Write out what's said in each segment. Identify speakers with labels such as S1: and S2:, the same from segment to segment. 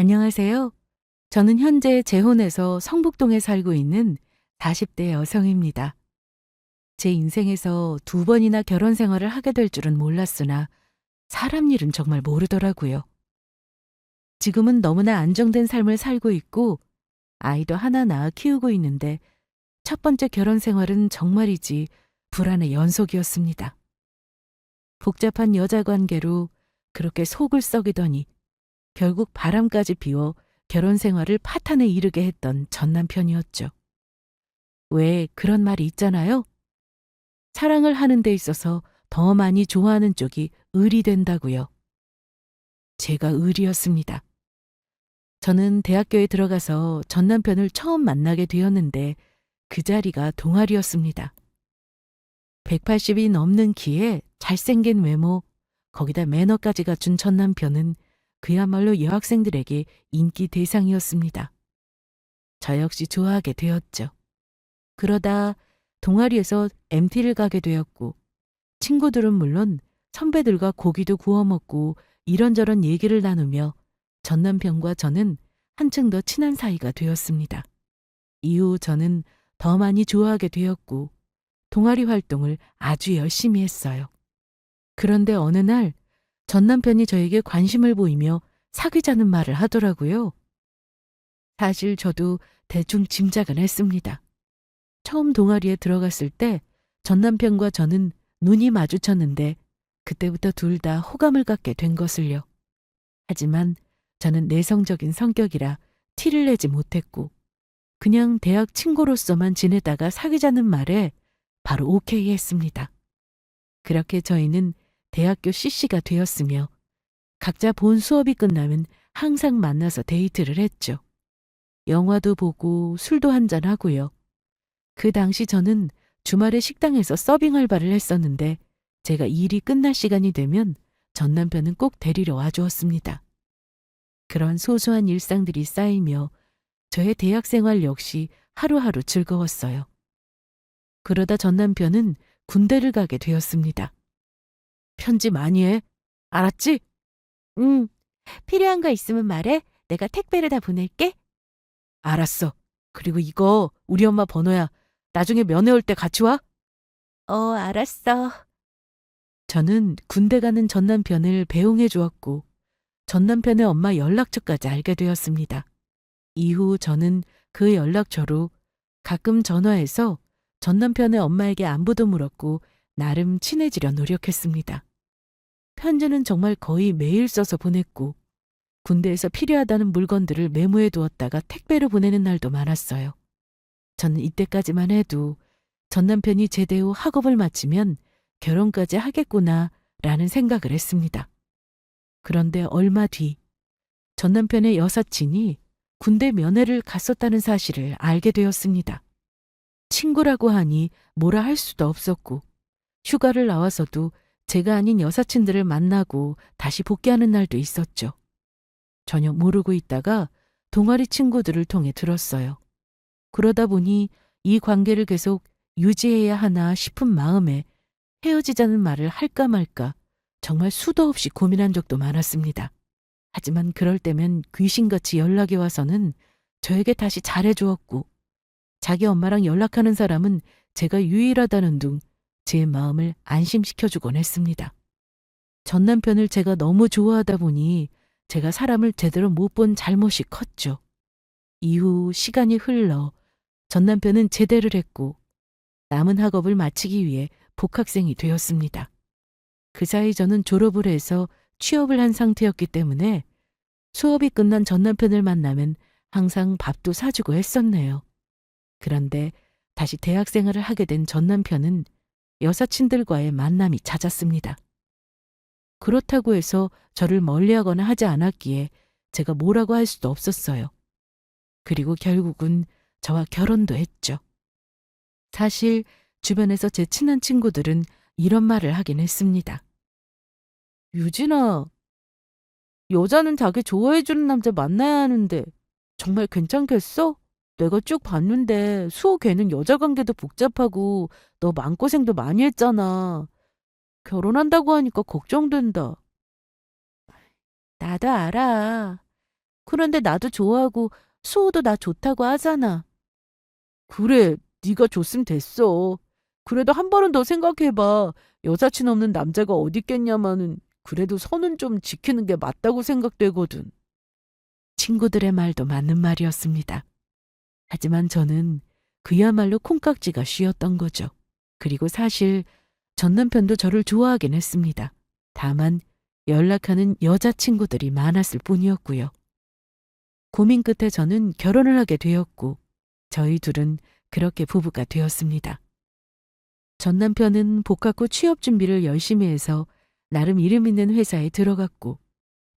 S1: 안녕하세요. 저는 현재 재혼해서 성북동에 살고 있는 40대 여성입니다. 제 인생에서 두 번이나 결혼 생활을 하게 될 줄은 몰랐으나 사람 일은 정말 모르더라고요. 지금은 너무나 안정된 삶을 살고 있고 아이도 하나 낳아 키우고 있는데 첫 번째 결혼 생활은 정말이지 불안의 연속이었습니다. 복잡한 여자 관계로 그렇게 속을 썩이더니 결국 바람까지 피워 결혼 생활을 파탄에 이르게 했던 전 남편이었죠. 왜 그런 말이 있잖아요. 사랑을 하는 데 있어서 더 많이 좋아하는 쪽이 을이 된다고요. 제가 을이었습니다. 저는 대학교에 들어가서 전 남편을 처음 만나게 되었는데 그 자리가 동아리였습니다. 180이 넘는 키에 잘생긴 외모, 거기다 매너까지 갖춘 전 남편은 그야말로 여학생들에게 인기 대상이었습니다. 저 역시 좋아하게 되었죠. 그러다 동아리에서 MT를 가게 되었고 친구들은 물론 선배들과 고기도 구워 먹고 이런저런 얘기를 나누며 전 남편과 저는 한층 더 친한 사이가 되었습니다. 이후 저는 더 많이 좋아하게 되었고 동아리 활동을 아주 열심히 했어요. 그런데 어느 날 전 남편이 저에게 관심을 보이며 사귀자는 말을 하더라고요. 사실 저도 대충 짐작은 했습니다. 처음 동아리에 들어갔을 때 전 남편과 저는 눈이 마주쳤는데 그때부터 둘 다 호감을 갖게 된 것을요. 하지만 저는 내성적인 성격이라 티를 내지 못했고 그냥 대학 친구로서만 지내다가 사귀자는 말에 바로 오케이 했습니다. 그렇게 저희는 대학교 CC가 되었으며 각자 본 수업이 끝나면 항상 만나서 데이트를 했죠. 영화도 보고 술도 한잔하고요. 그 당시 저는 주말에 식당에서 서빙 알바를 했었는데 제가 일이 끝날 시간이 되면 전 남편은 꼭 데리러 와주었습니다. 그런 소소한 일상들이 쌓이며 저의 대학 생활 역시 하루하루 즐거웠어요. 그러다 전 남편은 군대를 가게 되었습니다. 편지 많이 해. 알았지? 응. 필요한 거 있으면 말해. 내가 택배를 다 보낼게. 알았어. 그리고 이거 우리 엄마 번호야. 나중에 면회 올 때 같이 와? 알았어. 저는 군대 가는 전 남편을 배웅해 주었고 전 남편의 엄마 연락처까지 알게 되었습니다. 이후 저는 그 연락처로 가끔 전화해서 전 남편의 엄마에게 안부도 물었고 나름 친해지려 노력했습니다. 편지는 정말 거의 매일 써서 보냈고 군대에서 필요하다는 물건들을 메모해 두었다가 택배로 보내는 날도 많았어요. 저는 이때까지만 해도 전 남편이 제대 후 학업을 마치면 결혼까지 하겠구나 라는 생각을 했습니다. 그런데 얼마 뒤 전 남편의 여사친이 군대 면회를 갔었다는 사실을 알게 되었습니다. 친구라고 하니 뭐라 할 수도 없었고 휴가를 나와서도 제가 아닌 여사친들을 만나고 다시 복귀하는 날도 있었죠. 전혀 모르고 있다가 동아리 친구들을 통해 들었어요. 그러다 보니 이 관계를 계속 유지해야 하나 싶은 마음에 헤어지자는 말을 할까 말까 정말 수도 없이 고민한 적도 많았습니다. 하지만 그럴 때면 귀신같이 연락이 와서는 저에게 다시 잘해주었고 자기 엄마랑 연락하는 사람은 제가 유일하다는 둥 제 마음을 안심시켜주곤 했습니다. 전 남편을 제가 너무 좋아하다 보니 제가 사람을 제대로 못 본 잘못이 컸죠. 이후 시간이 흘러 전 남편은 제대를 했고 남은 학업을 마치기 위해 복학생이 되었습니다. 그 사이 저는 졸업을 해서 취업을 한 상태였기 때문에 수업이 끝난 전 남편을 만나면 항상 밥도 사주고 했었네요. 그런데 다시 대학 생활을 하게 된 전 남편은 여사친들과의 만남이 잦았습니다. 그렇다고 해서 저를 멀리하거나 하지 않았기에 제가 뭐라고 할 수도 없었어요. 그리고 결국은 저와 결혼도 했죠. 사실 주변에서 제 친한 친구들은 이런 말을 하긴 했습니다. 유진아, 여자는 자기 좋아해주는 남자 만나야 하는데 정말 괜찮겠어? 내가 쭉 봤는데 수호 걔는 여자 관계도 복잡하고 너 마음고생도 많이 했잖아. 결혼한다고 하니까 걱정된다. 나도 알아. 그런데 나도 좋아하고 수호도 나 좋다고 하잖아. 그래, 네가 줬으면 됐어. 그래도 한 번은 더 생각해봐. 여사친 없는 남자가 어디 있겠냐마는 그래도 선은 좀 지키는 게 맞다고 생각되거든. 친구들의 말도 맞는 말이었습니다. 하지만 저는 그야말로 콩깍지가 쉬었던 거죠. 그리고 사실 전 남편도 저를 좋아하긴 했습니다. 다만 연락하는 여자친구들이 많았을 뿐이었고요. 고민 끝에 저는 결혼을 하게 되었고 저희 둘은 그렇게 부부가 되었습니다. 전 남편은 복학 후 취업 준비를 열심히 해서 나름 이름 있는 회사에 들어갔고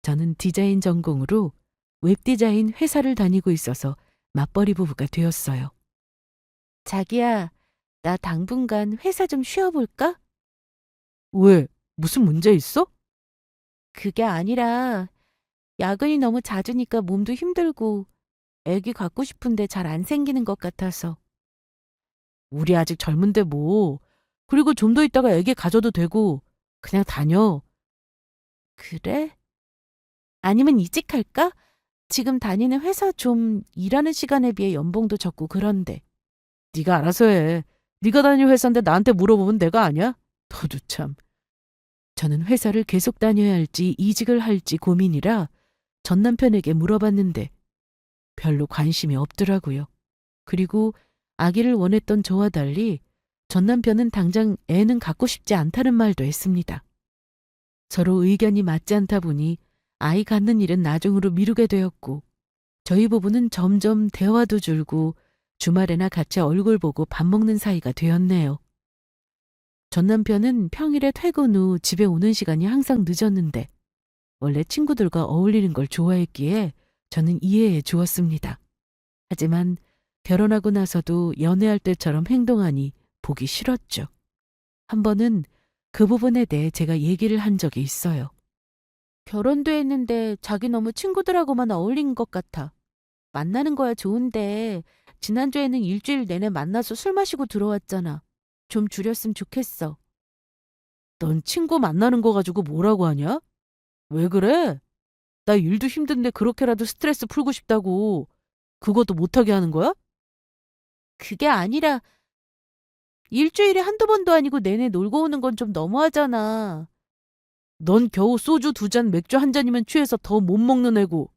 S1: 저는 디자인 전공으로 웹디자인 회사를 다니고 있어서 맞벌이 부부가 되었어요. 자기야, 나 당분간 회사 좀 쉬어볼까? 왜? 무슨 문제 있어? 그게 아니라 야근이 너무 잦으니까 몸도 힘들고 애기 갖고 싶은데 잘 안 생기는 것 같아서. 우리 아직 젊은데 뭐. 그리고 좀 더 있다가 애기 가져도 되고 그냥 다녀. 그래? 아니면 이직할까? 지금 다니는 회사 좀 일하는 시간에 비해 연봉도 적고 그런데. 네가 알아서 해. 네가 다니는 회사인데 나한테 물어보면 내가 아냐? 너도 참. 저는 회사를 계속 다녀야 할지 이직을 할지 고민이라 전 남편에게 물어봤는데 별로 관심이 없더라고요. 그리고 아기를 원했던 저와 달리 전 남편은 당장 애는 갖고 싶지 않다는 말도 했습니다. 서로 의견이 맞지 않다 보니 아이 갖는 일은 나중으로 미루게 되었고 저희 부부는 점점 대화도 줄고 주말에나 같이 얼굴 보고 밥 먹는 사이가 되었네요. 전 남편은 평일에 퇴근 후 집에 오는 시간이 항상 늦었는데 원래 친구들과 어울리는 걸 좋아했기에 저는 이해해 주었습니다. 하지만 결혼하고 나서도 연애할 때처럼 행동하니 보기 싫었죠. 한 번은 그 부분에 대해 제가 얘기를 한 적이 있어요. 결혼도 했는데 자기 너무 친구들하고만 어울린 것 같아. 만나는 거야 좋은데 지난주에는 일주일 내내 만나서 술 마시고 들어왔잖아. 좀 줄였으면 좋겠어. 넌 친구 만나는 거 가지고 뭐라고 하냐? 왜 그래? 나 일도 힘든데 그렇게라도 스트레스 풀고 싶다고. 그것도 못하게 하는 거야? 그게 아니라 일주일에 한두 번도 아니고 내내 놀고 오는 건 좀 너무하잖아. 넌 겨우 소주 2잔, 맥주 1잔이면 취해서 더 못 먹는 애고.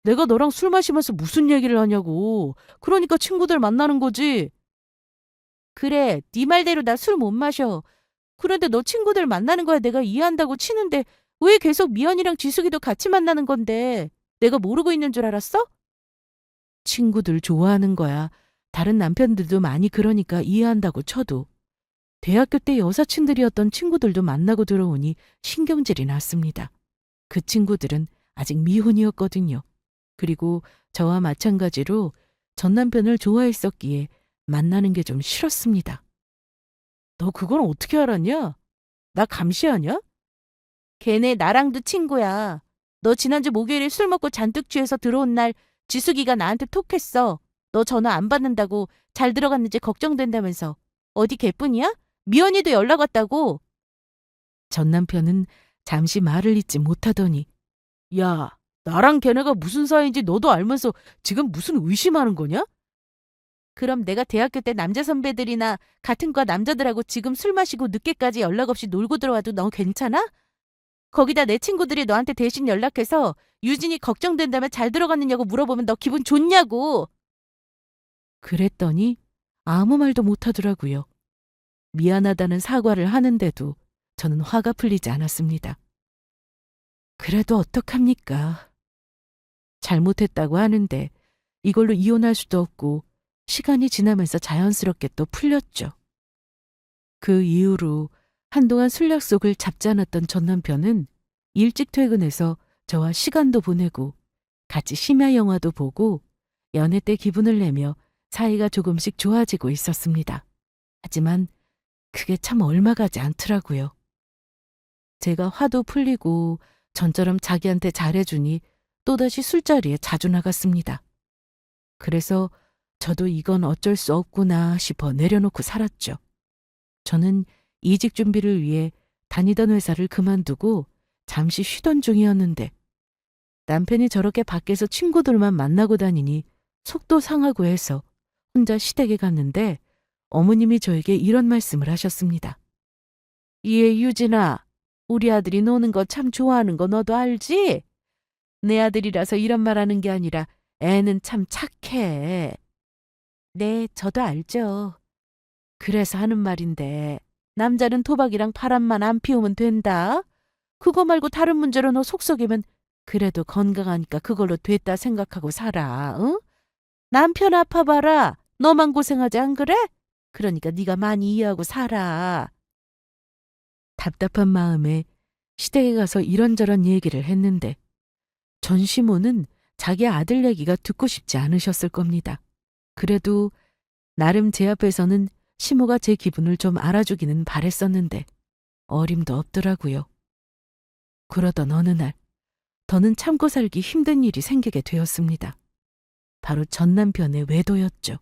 S1: 내가 너랑 술 마시면서 무슨 얘기를 하냐고. 그러니까 친구들 만나는 거지. 그래, 네 말대로 나 술 못 마셔. 그런데 너 친구들 만나는 거야 내가 이해한다고 치는데 왜 계속 미연이랑 지숙이도 같이 만나는 건데 내가 모르고 있는 줄 알았어? 친구들 좋아하는 거야. 다른 남편들도 많이 그러니까 이해한다고 쳐도. 대학교 때 여사친들이었던 친구들도 만나고 들어오니 신경질이 났습니다. 그 친구들은 아직 미혼이었거든요. 그리고 저와 마찬가지로 전 남편을 좋아했었기에 만나는 게 좀 싫었습니다. 너 그건 어떻게 알았냐? 나 감시하냐? 걔네 나랑도 친구야. 너 지난주 목요일에 술 먹고 잔뜩 취해서 들어온 날 지숙이가 나한테 톡했어. 너 전화 안 받는다고 잘 들어갔는지 걱정된다면서. 어디 걔뿐이야? 미연이도 연락 왔다고. 전 남편은 잠시 말을 잇지 못하더니 야, 나랑 걔네가 무슨 사이인지 너도 알면서 지금 무슨 의심하는 거냐? 그럼 내가 대학교 때 남자 선배들이나 같은 과 남자들하고 지금 술 마시고 늦게까지 연락 없이 놀고 들어와도 너 괜찮아? 거기다 내 친구들이 너한테 대신 연락해서 유진이 걱정된다며 잘 들어갔느냐고 물어보면 너 기분 좋냐고. 그랬더니 아무 말도 못하더라고요. 미안하다는 사과를 하는데도 저는 화가 풀리지 않았습니다. 그래도 어떡합니까? 잘못했다고 하는데 이걸로 이혼할 수도 없고 시간이 지나면서 자연스럽게 또 풀렸죠. 그 이후로 한동안 술 약속을 잡지 않았던 전 남편은 일찍 퇴근해서 저와 시간도 보내고 같이 심야 영화도 보고 연애 때 기분을 내며 사이가 조금씩 좋아지고 있었습니다. 하지만 그게 참 얼마 가지 않더라고요. 제가 화도 풀리고 전처럼 자기한테 잘해주니 또다시 술자리에 자주 나갔습니다. 그래서 저도 이건 어쩔 수 없구나 싶어 내려놓고 살았죠. 저는 이직 준비를 위해 다니던 회사를 그만두고 잠시 쉬던 중이었는데 남편이 저렇게 밖에서 친구들만 만나고 다니니 속도 상하고 해서 혼자 시댁에 갔는데 어머님이 저에게 이런 말씀을 하셨습니다. 예, 유진아, 우리 아들이 노는 거 참 좋아하는 거 너도 알지? 내 아들이라서 이런 말 하는 게 아니라 애는 참 착해. 네, 저도 알죠. 그래서 하는 말인데 남자는 도박이랑 바람만 안 피우면 된다. 그거 말고 다른 문제로 너 속썩이면 그래도 건강하니까 그걸로 됐다 생각하고 살아. 응? 남편 아파봐라. 너만 고생하지 안 그래? 그러니까 네가 많이 이해하고 살아. 답답한 마음에 시댁에 가서 이런저런 얘기를 했는데 전시모는 자기 아들 얘기가 듣고 싶지 않으셨을 겁니다. 그래도 나름 제 앞에서는 시모가 제 기분을 좀 알아주기는 바랬었는데 어림도 없더라고요. 그러던 어느 날 더는 참고 살기 힘든 일이 생기게 되었습니다. 바로 전 남편의 외도였죠.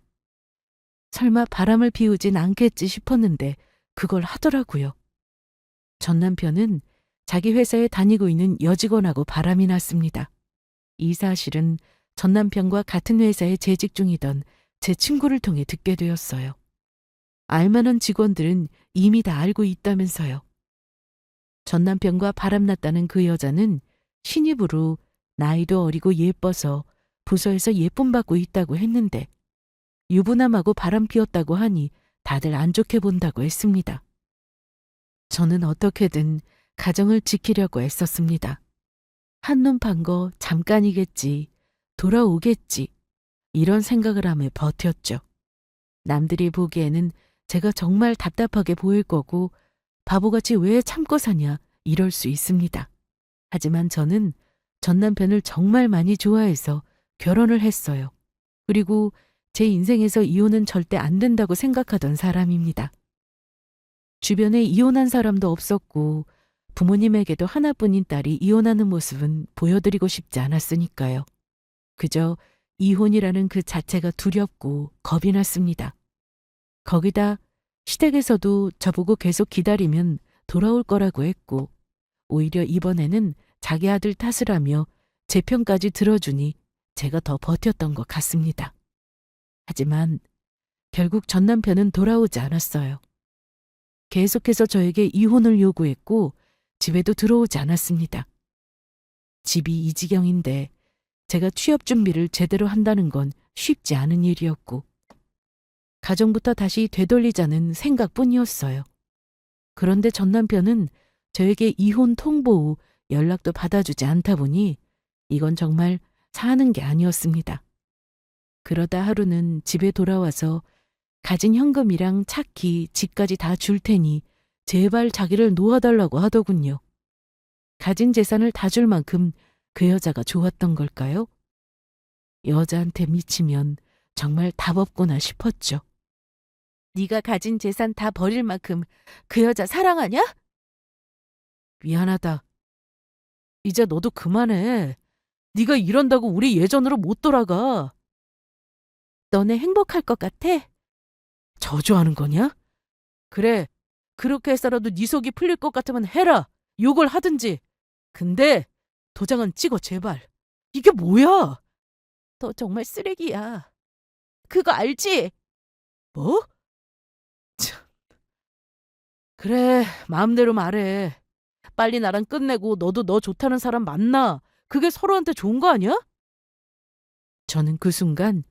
S1: 설마 바람을 피우진 않겠지 싶었는데 그걸 하더라고요. 전 남편은 자기 회사에 다니고 있는 여직원하고 바람이 났습니다. 이 사실은 전 남편과 같은 회사에 재직 중이던 제 친구를 통해 듣게 되었어요. 알만한 직원들은 이미 다 알고 있다면서요. 전 남편과 바람났다는 그 여자는 신입으로 나이도 어리고 예뻐서 부서에서 예쁨 받고 있다고 했는데 유부남하고 바람 피웠다고 하니 다들 안 좋게 본다고 했습니다. 저는 어떻게든 가정을 지키려고 애썼습니다. 한눈 판 거 잠깐이겠지, 돌아오겠지, 이런 생각을 하며 버텼죠. 남들이 보기에는 제가 정말 답답하게 보일 거고 바보같이 왜 참고 사냐 이럴 수 있습니다. 하지만 저는 전 남편을 정말 많이 좋아해서 결혼을 했어요. 그리고 제 인생에서 이혼은 절대 안 된다고 생각하던 사람입니다. 주변에 이혼한 사람도 없었고 부모님에게도 하나뿐인 딸이 이혼하는 모습은 보여드리고 싶지 않았으니까요. 그저 이혼이라는 그 자체가 두렵고 겁이 났습니다. 거기다 시댁에서도 저보고 계속 기다리면 돌아올 거라고 했고 오히려 이번에는 자기 아들 탓을 하며 제 편까지 들어주니 제가 더 버텼던 것 같습니다. 하지만 결국 전 남편은 돌아오지 않았어요. 계속해서 저에게 이혼을 요구했고 집에도 들어오지 않았습니다. 집이 이 지경인데 제가 취업 준비를 제대로 한다는 건 쉽지 않은 일이었고 가정부터 다시 되돌리자는 생각뿐이었어요. 그런데 전 남편은 저에게 이혼 통보 후 연락도 받아주지 않다 보니 이건 정말 사는 게 아니었습니다. 그러다 하루는 집에 돌아와서 가진 현금이랑 차키, 집까지 다 줄 테니 제발 자기를 놓아달라고 하더군요. 가진 재산을 다 줄 만큼 그 여자가 좋았던 걸까요? 여자한테 미치면 정말 답 없구나 싶었죠. 네가 가진 재산 다 버릴 만큼 그 여자 사랑하냐? 미안하다. 이제 너도 그만해. 네가 이런다고 우리 예전으로 못 돌아가. 너네 행복할 것 같아? 저주하는 거냐? 그래, 그렇게 해서라도 네 속이 풀릴 것 같으면 해라. 욕을 하든지. 근데 도장은 찍어 제발. 이게 뭐야? 너 정말 쓰레기야. 그거 알지? 뭐? 참. 그래, 마음대로 말해. 빨리 나랑 끝내고 너도 너 좋다는 사람 만나. 그게 서로한테 좋은 거 아니야? 저는 그 순간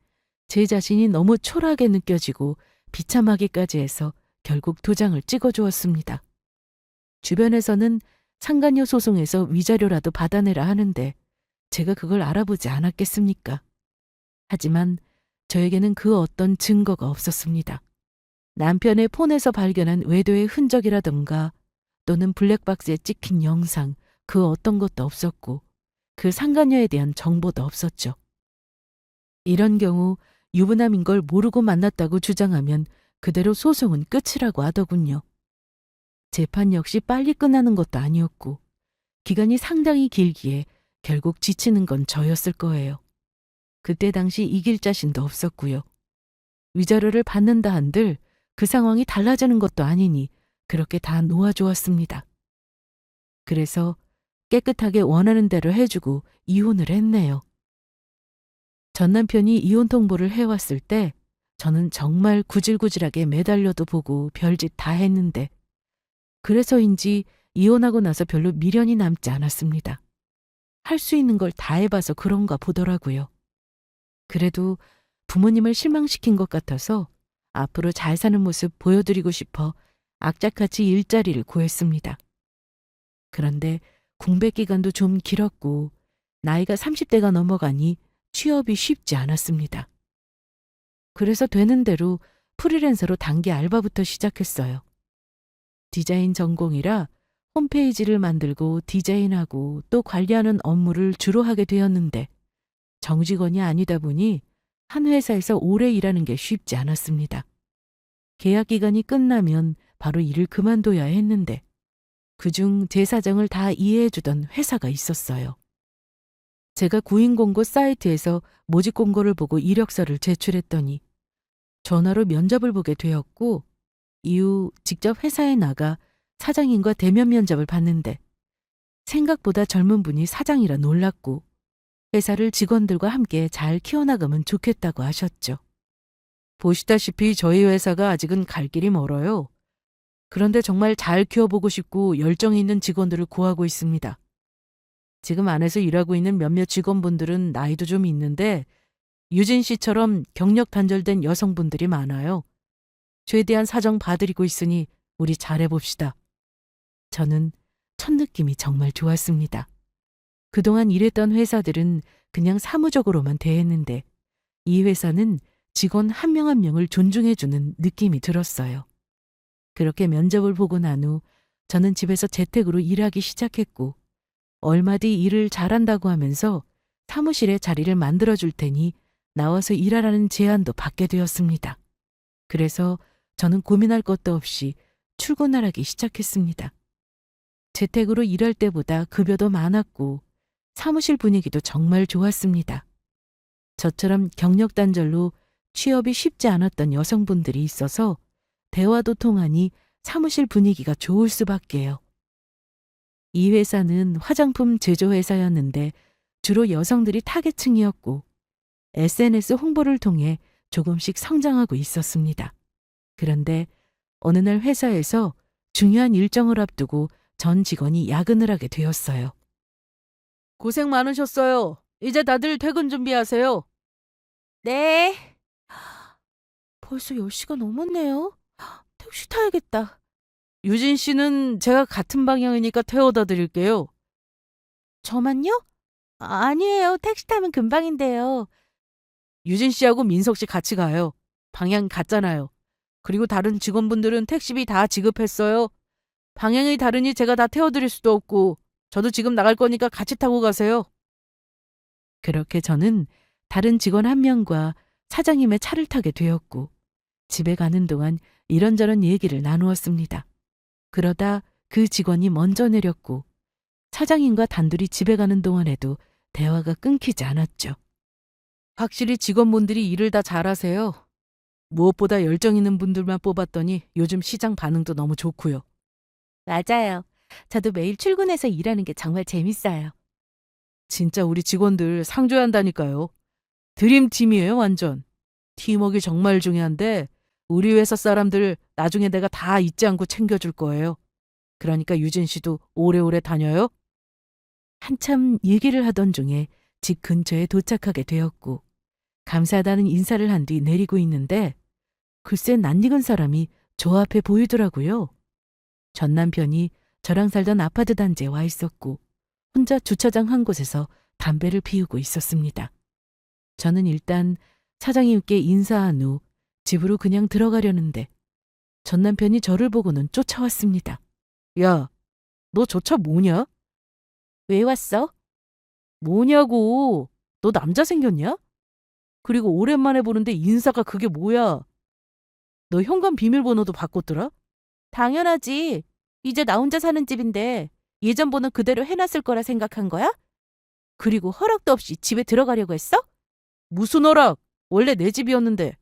S1: 제 자신이 너무 초라하게 느껴지고 비참하기까지 해서 결국 도장을 찍어주었습니다. 주변에서는 상간녀 소송에서 위자료라도 받아내라 하는데 제가 그걸 알아보지 않았겠습니까? 하지만 저에게는 그 어떤 증거가 없었습니다. 남편의 폰에서 발견한 외도의 흔적이라던가 또는 블랙박스에 찍힌 영상 그 어떤 것도 없었고 그 상간녀에 대한 정보도 없었죠. 이런 경우 유부남인 걸 모르고 만났다고 주장하면 그대로 소송은 끝이라고 하더군요. 재판 역시 빨리 끝나는 것도 아니었고 기간이 상당히 길기에 결국 지치는 건 저였을 거예요. 그때 당시 이길 자신도 없었고요. 위자료를 받는다 한들 그 상황이 달라지는 것도 아니니 그렇게 다 놓아주었습니다. 그래서 깨끗하게 원하는 대로 해주고 이혼을 했네요. 전 남편이 이혼 통보를 해왔을 때 저는 정말 구질구질하게 매달려도 보고 별짓 다 했는데 그래서인지 이혼하고 나서 별로 미련이 남지 않았습니다. 할 수 있는 걸 다 해봐서 그런가 보더라고요. 그래도 부모님을 실망시킨 것 같아서 앞으로 잘 사는 모습 보여드리고 싶어 악착같이 일자리를 구했습니다. 그런데 공백 기간도 좀 길었고 나이가 30대가 넘어가니 취업이 쉽지 않았습니다. 그래서 되는 대로 프리랜서로 단기 알바부터 시작했어요. 디자인 전공이라 홈페이지를 만들고 디자인하고 또 관리하는 업무를 주로 하게 되었는데 정직원이 아니다 보니 한 회사에서 오래 일하는 게 쉽지 않았습니다. 계약 기간이 끝나면 바로 일을 그만둬야 했는데 그중 제 사정을 다 이해해주던 회사가 있었어요. 제가 구인 공고 사이트에서 모집 공고를 보고 이력서를 제출했더니 전화로 면접을 보게 되었고 이후 직접 회사에 나가 사장님과 대면 면접을 봤는데 생각보다 젊은 분이 사장이라 놀랐고 회사를 직원들과 함께 잘 키워나가면 좋겠다고 하셨죠. 보시다시피 저희 회사가 아직은 갈 길이 멀어요. 그런데 정말 잘 키워보고 싶고 열정이 있는 직원들을 구하고 있습니다. 지금 안에서 일하고 있는 몇몇 직원분들은 나이도 좀 있는데 유진 씨처럼 경력 단절된 여성분들이 많아요. 최대한 사정 봐드리고 있으니 우리 잘해봅시다. 저는 첫 느낌이 정말 좋았습니다. 그동안 일했던 회사들은 그냥 사무적으로만 대했는데 이 회사는 직원 한 명 한 명을 존중해주는 느낌이 들었어요. 그렇게 면접을 보고 난 후 저는 집에서 재택으로 일하기 시작했고 얼마 뒤 일을 잘한다고 하면서 사무실에 자리를 만들어줄 테니 나와서 일하라는 제안도 받게 되었습니다. 그래서 저는 고민할 것도 없이 출근하기 시작했습니다. 재택으로 일할 때보다 급여도 많았고 사무실 분위기도 정말 좋았습니다. 저처럼 경력 단절로 취업이 쉽지 않았던 여성분들이 있어서 대화도 통하니 사무실 분위기가 좋을 수밖에요. 이 회사는 화장품 제조회사였는데 주로 여성들이 타겟층이었고 SNS 홍보를 통해 조금씩 성장하고 있었습니다. 그런데 어느 날 회사에서 중요한 일정을 앞두고 전 직원이 야근을 하게 되었어요. 고생 많으셨어요. 이제 다들 퇴근 준비하세요. 네. 벌써 10시가 넘었네요. 택시 타야겠다. 유진 씨는 제가 같은 방향이니까 태워다 드릴게요. 저만요? 아니에요. 택시 타면 금방인데요. 유진 씨하고 민석 씨 같이 가요. 방향 같잖아요. 그리고 다른 직원분들은 택시비 다 지급했어요. 방향이 다르니 제가 다 태워드릴 수도 없고 저도 지금 나갈 거니까 같이 타고 가세요. 그렇게 저는 다른 직원 한 명과 사장님의 차를 타게 되었고 집에 가는 동안 이런저런 얘기를 나누었습니다. 그러다 그 직원이 먼저 내렸고 사장님과 단둘이 집에 가는 동안에도 대화가 끊기지 않았죠. 확실히 직원분들이 일을 다 잘하세요. 무엇보다 열정 있는 분들만 뽑았더니 요즘 시장 반응도 너무 좋고요. 맞아요. 저도 매일 출근해서 일하는 게 정말 재밌어요. 진짜 우리 직원들 상줘야 한다니까요. 드림팀이에요, 완전. 팀워크가 정말 중요한데 우리 회사 사람들 나중에 내가 다 잊지 않고 챙겨줄 거예요. 그러니까 유진 씨도 오래오래 다녀요. 한참 얘기를 하던 중에 집 근처에 도착하게 되었고 감사하다는 인사를 한 뒤 내리고 있는데 글쎄 낯익은 사람이 저 앞에 보이더라고요. 전 남편이 저랑 살던 아파트 단지에 와 있었고 혼자 주차장 한 곳에서 담배를 피우고 있었습니다. 저는 일단 사장님께 인사한 후 집으로 그냥 들어가려는데 전 남편이 저를 보고는 쫓아왔습니다. 야, 너 저 차 뭐냐? 왜 왔어? 뭐냐고. 너 남자 생겼냐? 그리고 오랜만에 보는데 인사가 그게 뭐야? 너 현관 비밀번호도 바꿨더라? 당연하지. 이제 나 혼자 사는 집인데 예전 번호 그대로 해놨을 거라 생각한 거야? 그리고 허락도 없이 집에 들어가려고 했어? 무슨 허락? 원래 내 집이었는데.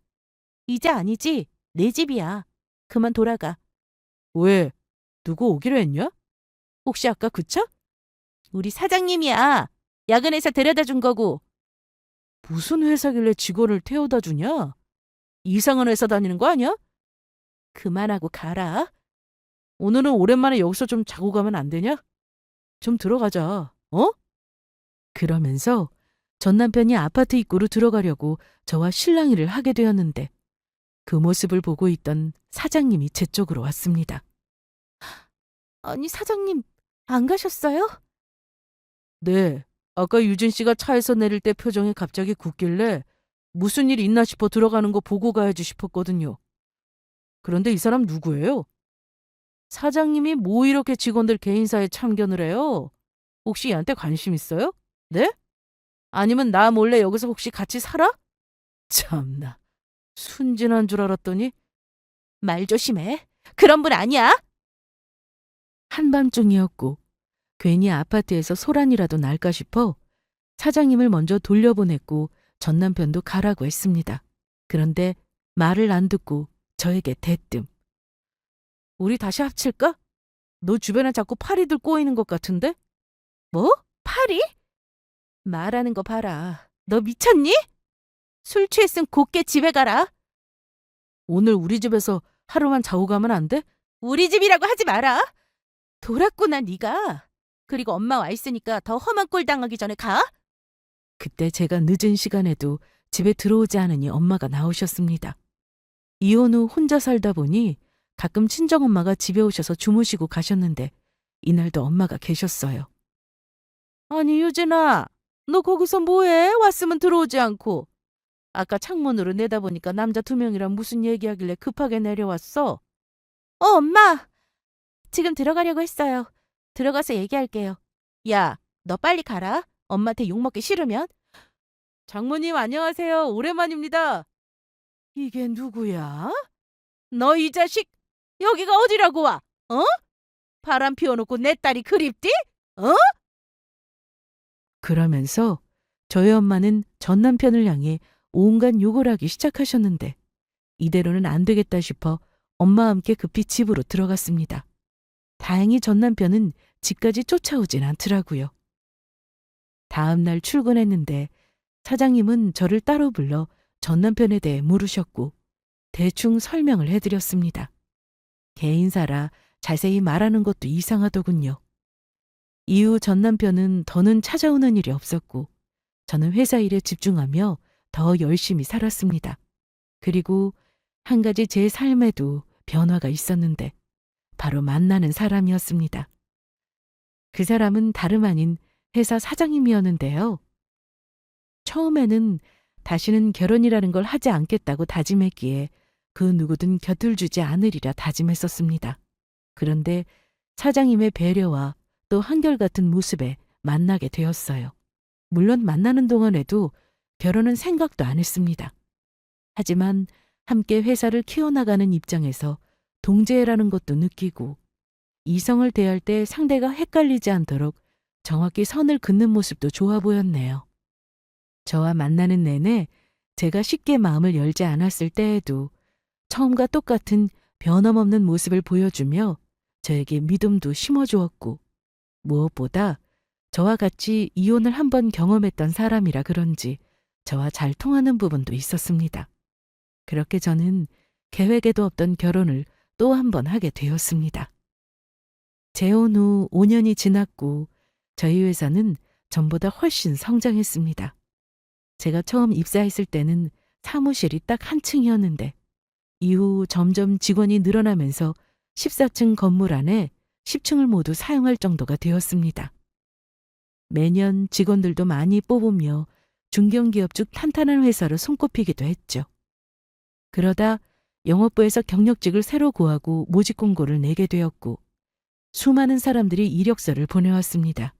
S1: 이제 아니지. 내 집이야. 그만 돌아가. 왜? 누구 오기로 했냐? 혹시 아까 그 차? 우리 사장님이야. 야근해서 데려다 준 거고. 무슨 회사길래 직원을 태워다 주냐? 이상한 회사 다니는 거 아니야? 그만하고 가라. 오늘은 오랜만에 여기서 좀 자고 가면 안 되냐? 좀 들어가자. 어? 그러면서 전 남편이 아파트 입구로 들어가려고 저와 실랑이를 하게 되었는데 그 모습을 보고 있던 사장님이 제 쪽으로 왔습니다. 아니, 사장님, 안 가셨어요? 네. 아까 유진 씨가 차에서 내릴 때 표정이 갑자기 굳길래 무슨 일 있나 싶어 들어가는 거 보고 가야지 싶었거든요. 그런데 이 사람 누구예요? 사장님이 뭐 이렇게 직원들 개인사에 참견을 해요? 혹시 얘한테 관심 있어요? 네? 아니면 나 몰래 여기서 혹시 같이 살아? 참나. 순진한 줄 알았더니. 말 조심해. 그런 분 아니야. 한밤중이었고 괜히 아파트에서 소란이라도 날까 싶어 사장님을 먼저 돌려보냈고 전 남편도 가라고 했습니다. 그런데 말을 안 듣고 저에게 대뜸. 우리 다시 합칠까? 너 주변에 자꾸 파리들 꼬이는 것 같은데? 뭐? 파리? 말하는 거 봐라. 너 미쳤니? 술 취했으면 곧게 집에 가라. 오늘 우리 집에서 하루만 자고 가면 안 돼? 우리 집이라고 하지 마라. 돌았구나 네가. 그리고 엄마 와 있으니까 더 험한 꼴 당하기 전에 가. 그때 제가 늦은 시간에도 집에 들어오지 않으니 엄마가 나오셨습니다. 이혼 후 혼자 살다 보니 가끔 친정엄마가 집에 오셔서 주무시고 가셨는데 이날도 엄마가 계셨어요. 아니 유진아, 너 거기서 뭐해? 왔으면 들어오지 않고. 아까 창문으로 내다보니까 남자 2명이랑 무슨 얘기하길래 급하게 내려왔어. 엄마. 지금 들어가려고 했어요. 들어가서 얘기할게요. 야, 너 빨리 가라. 엄마한테 욕먹기 싫으면. 장모님 안녕하세요. 오랜만입니다. 이게 누구야? 너 이 자식, 여기가 어디라고 와? 어? 바람 피워놓고 내 딸이 그립디? 어? 그러면서 저희 엄마는 전 남편을 향해 온갖 욕을 하기 시작하셨는데 이대로는 안 되겠다 싶어 엄마와 함께 급히 집으로 들어갔습니다. 다행히 전 남편은 집까지 쫓아오진 않더라고요. 다음 날 출근했는데 사장님은 저를 따로 불러 전 남편에 대해 물으셨고 대충 설명을 해드렸습니다. 개인사라 자세히 말하는 것도 이상하더군요. 이후 전 남편은 더는 찾아오는 일이 없었고 저는 회사 일에 집중하며 더 열심히 살았습니다. 그리고 한 가지 제 삶에도 변화가 있었는데 바로 만나는 사람이었습니다. 그 사람은 다름 아닌 회사 사장님이었는데요. 처음에는 다시는 결혼이라는 걸 하지 않겠다고 다짐했기에 그 누구든 곁을 주지 않으리라 다짐했었습니다. 그런데 사장님의 배려와 또 한결같은 모습에 만나게 되었어요. 물론 만나는 동안에도 결혼은 생각도 안 했습니다. 하지만 함께 회사를 키워나가는 입장에서 동재라는 것도 느끼고 이성을 대할 때 상대가 헷갈리지 않도록 정확히 선을 긋는 모습도 좋아 보였네요. 저와 만나는 내내 제가 쉽게 마음을 열지 않았을 때에도 처음과 똑같은 변함없는 모습을 보여주며 저에게 믿음도 심어주었고 무엇보다 저와 같이 이혼을 한 번 경험했던 사람이라 그런지 저와 잘 통하는 부분도 있었습니다. 그렇게 저는 계획에도 없던 결혼을 또 한 번 하게 되었습니다. 재혼 후 5년이 지났고 저희 회사는 전보다 훨씬 성장했습니다. 제가 처음 입사했을 때는 사무실이 딱 한 층이었는데 이후 점점 직원이 늘어나면서 14층 건물 안에 10층을 모두 사용할 정도가 되었습니다. 매년 직원들도 많이 뽑으며 중견기업 중 탄탄한 회사로 손꼽히기도 했죠. 그러다 영업부에서 경력직을 새로 구하고 모집 공고를 내게 되었고 수많은 사람들이 이력서를 보내왔습니다.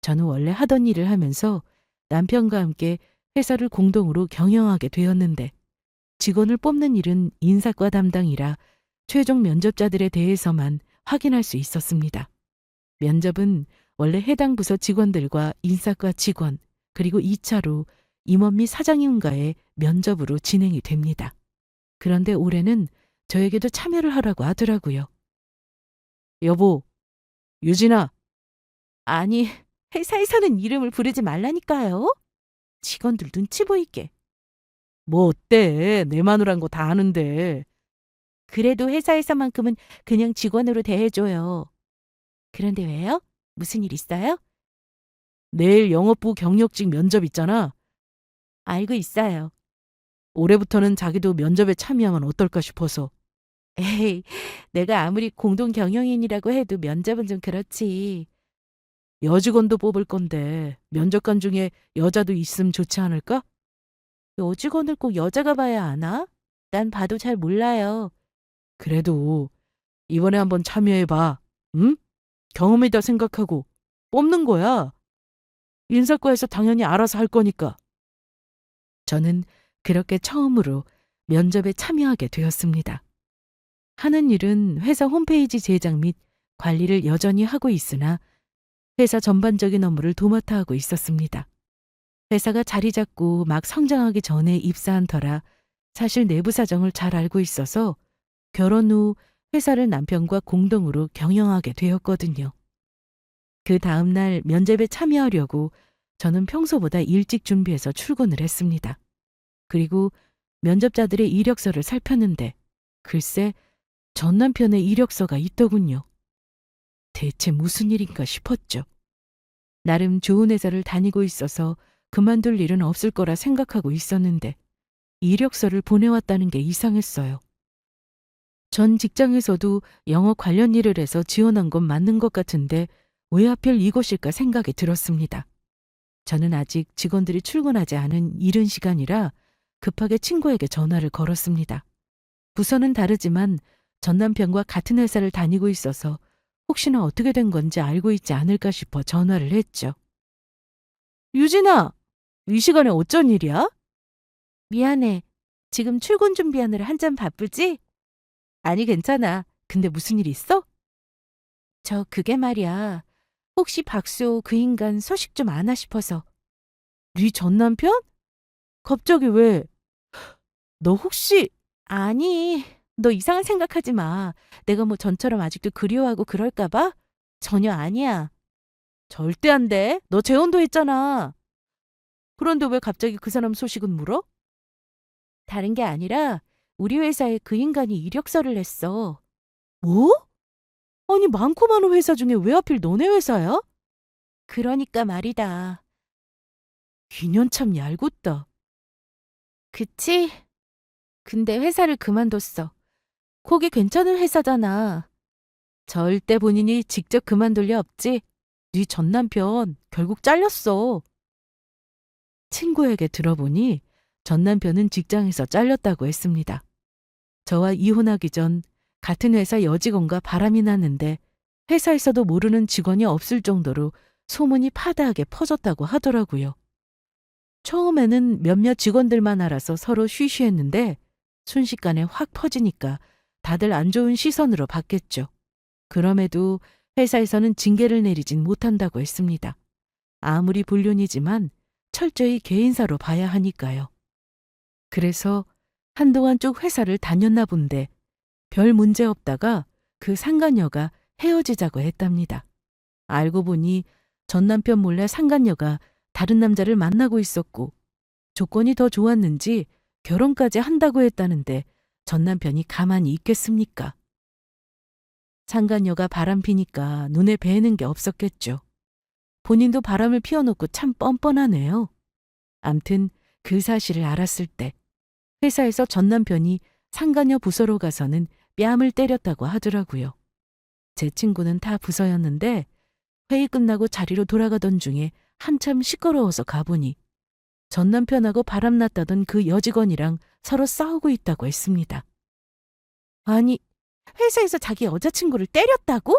S1: 저는 원래 하던 일을 하면서 남편과 함께 회사를 공동으로 경영하게 되었는데 직원을 뽑는 일은 인사과 담당이라 최종 면접자들에 대해서만 확인할 수 있었습니다. 면접은 원래 해당 부서 직원들과 인사과 직원 그리고 2차로 임원 및 사장님과의 면접으로 진행이 됩니다. 그런데 올해는 저에게도 참여를 하라고 하더라고요. 여보, 유진아. 아니, 회사에서는 이름을 부르지 말라니까요. 직원들 눈치 보이게. 뭐 어때? 내 마누란 거 다 아는데. 그래도 회사에서만큼은 그냥 직원으로 대해줘요. 그런데 왜요? 무슨 일 있어요? 내일 영업부 경력직 면접 있잖아. 알고 있어요. 올해부터는 자기도 면접에 참여하면 어떨까 싶어서. 에이, 내가 아무리 공동 경영인이라고 해도 면접은 좀 그렇지. 여직원도 뽑을 건데 면접관 중에 여자도 있으면 좋지 않을까? 여직원을 꼭 여자가 봐야 하나? 난 봐도 잘 몰라요. 그래도 이번에 한번 참여해봐. 응? 경험이다 생각하고 뽑는 거야. 인사과에서 당연히 알아서 할 거니까. 저는 그렇게 처음으로 면접에 참여하게 되었습니다. 하는 일은 회사 홈페이지 제작 및 관리를 여전히 하고 있으나 회사 전반적인 업무를 도맡아 하고 있었습니다. 회사가 자리 잡고 막 성장하기 전에 입사한 터라 사실 내부 사정을 잘 알고 있어서 결혼 후 회사를 남편과 공동으로 경영하게 되었거든요. 그 다음날 면접에 참여하려고 저는 평소보다 일찍 준비해서 출근을 했습니다. 그리고 면접자들의 이력서를 살폈는데 글쎄 전 남편의 이력서가 있더군요. 대체 무슨 일인가 싶었죠. 나름 좋은 회사를 다니고 있어서 그만둘 일은 없을 거라 생각하고 있었는데 이력서를 보내왔다는 게 이상했어요. 전 직장에서도 영어 관련 일을 해서 지원한 건 맞는 것 같은데 왜 하필 이것일까 생각이 들었습니다. 저는 아직 직원들이 출근하지 않은 이른 시간이라 급하게 친구에게 전화를 걸었습니다. 부서는 다르지만 전 남편과 같은 회사를 다니고 있어서 혹시나 어떻게 된 건지 알고 있지 않을까 싶어 전화를 했죠. 유진아, 이 시간에 어쩐 일이야? 미안해. 지금 출근 준비하느라 한참 바쁘지? 아니, 괜찮아. 근데 무슨 일 있어? 그게 말이야. 혹시 박수호 그 인간 소식 좀 아나 싶어서. 네 전 남편? 갑자기 왜? 너 혹시? 아니, 너 이상한 생각하지 마. 내가 뭐 전처럼 아직도 그리워하고 그럴까 봐? 전혀 아니야. 절대 안 돼. 너 재혼도 했잖아. 그런데 왜 갑자기 그 사람 소식은 물어? 다른 게 아니라 우리 회사에 그 인간이 이력서를 냈어. 뭐? 아니 많고 많은 회사 중에 왜 하필 너네 회사야? 그러니까 말이다. 인연 참 얄궂다. 그치? 근데 회사를 그만뒀어. 거기 괜찮은 회사잖아. 절대 본인이 직접 그만둘 리 없지? 네 전 남편 결국 잘렸어. 친구에게 들어보니 전 남편은 직장에서 잘렸다고 했습니다. 저와 이혼하기 전 같은 회사 여직원과 바람이 났는데 회사에서도 모르는 직원이 없을 정도로 소문이 파다하게 퍼졌다고 하더라고요. 처음에는 몇몇 직원들만 알아서 서로 쉬쉬했는데 순식간에 확 퍼지니까 다들 안 좋은 시선으로 봤겠죠. 그럼에도 회사에서는 징계를 내리진 못한다고 했습니다. 아무리 불륜이지만 철저히 개인사로 봐야 하니까요. 그래서 한동안 쭉 회사를 다녔나 본데 별 문제 없다가 그 상간녀가 헤어지자고 했답니다. 알고 보니 전 남편 몰래 상간녀가 다른 남자를 만나고 있었고 조건이 더 좋았는지 결혼까지 한다고 했다는데 전 남편이 가만히 있겠습니까? 상간녀가 바람피니까 눈에 뵈는 게 없었겠죠. 본인도 바람을 피워놓고 참 뻔뻔하네요. 암튼 그 사실을 알았을 때 회사에서 전 남편이 상간녀 부서로 가서는 뺨을 때렸다고 하더라고요. 제 친구는 다 부서였는데 회의 끝나고 자리로 돌아가던 중에 한참 시끄러워서 가보니 전 남편하고 바람났다던 그 여직원이랑 서로 싸우고 있다고 했습니다. 아니, 회사에서 자기 여자친구를 때렸다고?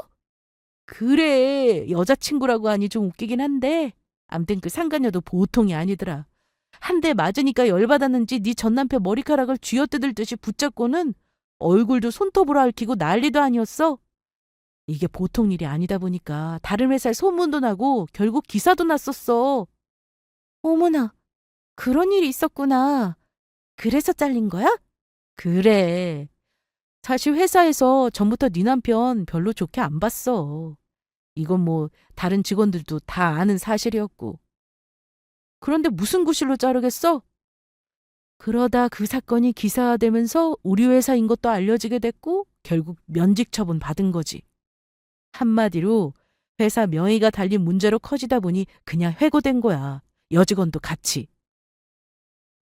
S1: 그래, 여자친구라고 하니 좀 웃기긴 한데 암튼 그 상간녀도 보통이 아니더라. 한 대 맞으니까 열받았는지 네 전 남편 머리카락을 쥐어뜯을 듯이 붙잡고는 얼굴도 손톱으로 핥히고 난리도 아니었어. 이게 보통 일이 아니다 보니까 다른 회사에 소문도 나고 결국 기사도 났었어. 어머나, 그런 일이 있었구나. 그래서 잘린 거야? 그래. 사실 회사에서 전부터 네 남편 별로 좋게 안 봤어. 이건 뭐 다른 직원들도 다 아는 사실이었고. 그런데 무슨 구실로 자르겠어? 그러다 그 사건이 기사화되면서 우리 회사인 것도 알려지게 됐고 결국 면직 처분 받은 거지. 한마디로 회사 명의가 달린 문제로 커지다 보니 그냥 해고된 거야. 여직원도 같이.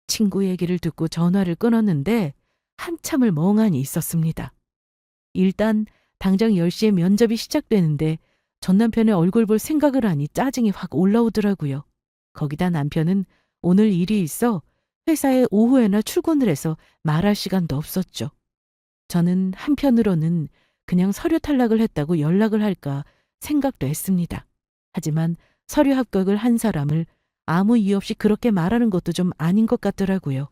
S1: 친구 얘기를 듣고 전화를 끊었는데 한참을 멍하니 있었습니다. 일단 당장 10시에 면접이 시작되는데 전 남편의 얼굴 볼 생각을 하니 짜증이 확 올라오더라고요. 거기다 남편은 오늘 일이 있어 회사에 오후에나 출근을 해서 말할 시간도 없었죠. 저는 한편으로는 그냥 서류 탈락을 했다고 연락을 할까 생각도 했습니다. 하지만 서류 합격을 한 사람을 아무 이유 없이 그렇게 말하는 것도 좀 아닌 것 같더라고요.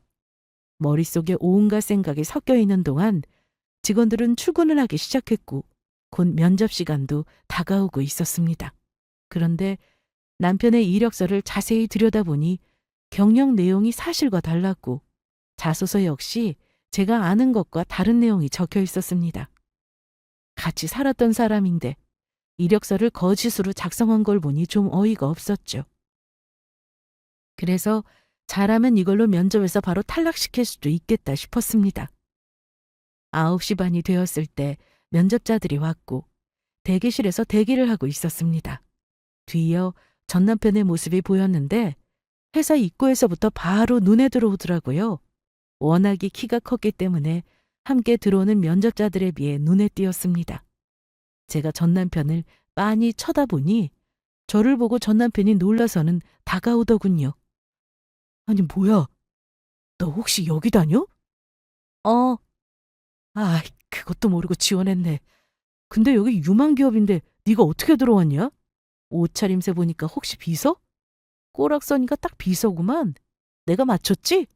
S1: 머릿속에 온갖 생각이 섞여 있는 동안 직원들은 출근을 하기 시작했고 곧 면접 시간도 다가오고 있었습니다. 그런데 남편의 이력서를 자세히 들여다보니 경력 내용이 사실과 달랐고 자소서 역시 제가 아는 것과 다른 내용이 적혀 있었습니다. 같이 살았던 사람인데 이력서를 거짓으로 작성한 걸 보니 좀 어이가 없었죠. 그래서 잘하면 이걸로 면접에서 바로 탈락시킬 수도 있겠다 싶었습니다. 9시 반이 되었을 때 면접자들이 왔고 대기실에서 대기를 하고 있었습니다. 뒤이어 전 남편의 모습이 보였는데 회사 입구에서부터 바로 눈에 들어오더라고요. 워낙에 키가 컸기 때문에 함께 들어오는 면접자들에 비해 눈에 띄었습니다. 제가 전 남편을 빤히 쳐다보니 저를 보고 전 남편이 놀라서는 다가오더군요. 아니 뭐야? 너 혹시 여기 다녀? 어. 아, 그것도 모르고 지원했네. 근데 여기 유망기업인데 네가 어떻게 들어왔냐? 옷차림새 보니까 혹시 비서? 꼬락 서니까 딱 비서구만. 내가 맞췄지?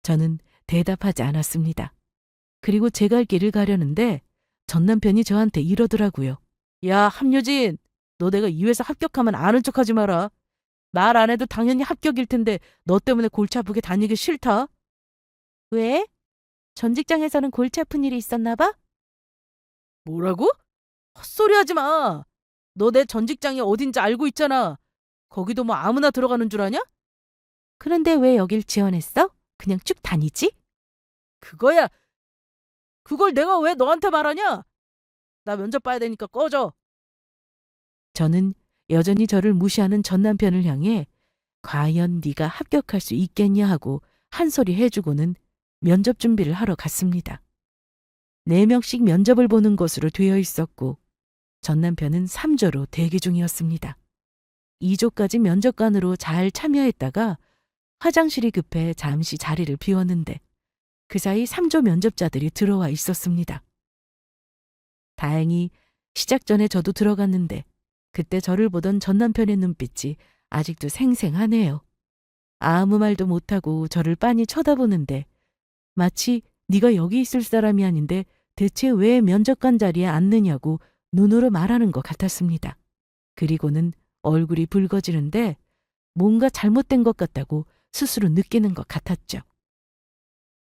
S1: 저는 대답하지 않았습니다. 그리고 제 갈 길을 가려는데 전 남편이 저한테 이러더라고요. 야, 함유진, 너 내가 이 회사 합격하면 아는 척하지 마라. 말 안 해도 당연히 합격일 텐데 너 때문에 골치 아프게 다니기 싫다. 왜? 전 직장에서는 골치 아픈 일이 있었나 봐? 뭐라고? 헛소리 하지 마. 너 내 전 직장이 어딘지 알고 있잖아. 거기도 뭐 아무나 들어가는 줄 아냐? 그런데 왜 여길 지원했어? 그냥 쭉 다니지? 그거야. 그걸 내가 왜 너한테 말하냐? 나 면접 봐야 되니까 꺼져. 저는 여전히 저를 무시하는 전 남편을 향해 과연 네가 합격할 수 있겠냐 하고 한 소리 해주고는 면접 준비를 하러 갔습니다. 4명씩 면접을 보는 것으로 되어 있었고 전 남편은 3조로 대기 중이었습니다. 2조까지 면접관으로 잘 참여했다가 화장실이 급해 잠시 자리를 비웠는데 그 사이 3조 면접자들이 들어와 있었습니다. 다행히 시작 전에 저도 들어갔는데 그때 저를 보던 전 남편의 눈빛이 아직도 생생하네요. 아무 말도 못하고 저를 빤히 쳐다보는데 마치 네가 여기 있을 사람이 아닌데 대체 왜 면접관 자리에 앉느냐고 눈으로 말하는 것 같았습니다. 그리고는 얼굴이 붉어지는데 뭔가 잘못된 것 같다고 스스로 느끼는 것 같았죠.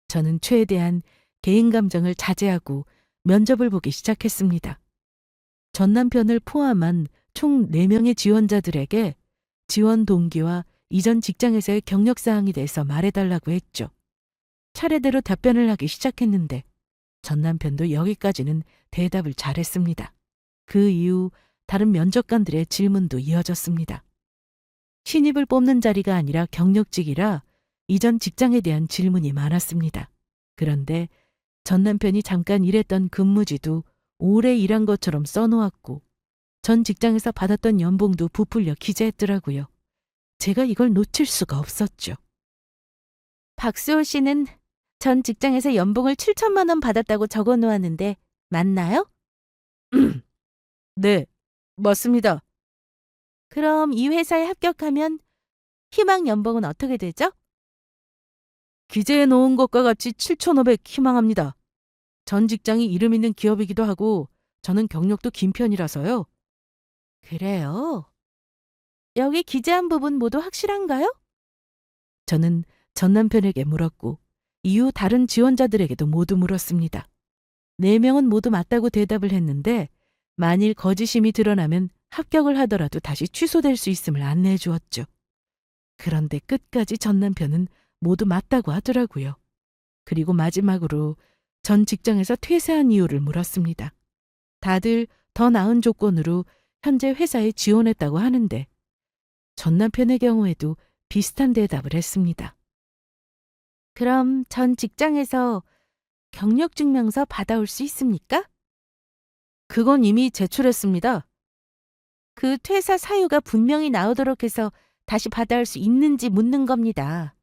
S1: 저는 최대한 개인 감정을 자제하고 면접을 보기 시작했습니다. 전 남편을 포함한 총 4명의 지원자들에게 지원 동기와 이전 직장에서의 경력사항에 대해서 말해달라고 했죠. 차례대로 답변을 하기 시작했는데 전 남편도 여기까지는 대답을 잘했습니다. 그 이후 다른 면접관들의 질문도 이어졌습니다. 신입을 뽑는 자리가 아니라 경력직이라 이전 직장에 대한 질문이 많았습니다. 그런데 전 남편이 잠깐 일했던 근무지도 오래 일한 것처럼 써놓았고 전 직장에서 받았던 연봉도 부풀려 기재했더라고요. 제가 이걸 놓칠 수가 없었죠. 박수호 씨는 전 직장에서 연봉을 7천만 원 받았다고 적어놓았는데 맞나요? 네, 맞습니다. 그럼 이 회사에 합격하면 희망 연봉은 어떻게 되죠? 기재해 놓은 것과 같이 7,500 희망합니다. 전 직장이 이름 있는 기업이기도 하고 저는 경력도 긴 편이라서요. 그래요? 여기 기재한 부분 모두 확실한가요? 저는 전 남편에게 물었고 이후 다른 지원자들에게도 모두 물었습니다. 4명은 모두 맞다고 대답을 했는데 만일 거짓임이 드러나면 합격을 하더라도 다시 취소될 수 있음을 안내해 주었죠. 그런데 끝까지 전 남편은 모두 맞다고 하더라고요. 그리고 마지막으로 전 직장에서 퇴사한 이유를 물었습니다. 다들 더 나은 조건으로 현재 회사에 지원했다고 하는데 전 남편의 경우에도 비슷한 대답을 했습니다. 그럼 전 직장에서 경력증명서 받아올 수 있습니까? 그건 이미 제출했습니다. 그 퇴사 사유가 분명히 나오도록 해서 다시 받아올 수 있는지 묻는 겁니다.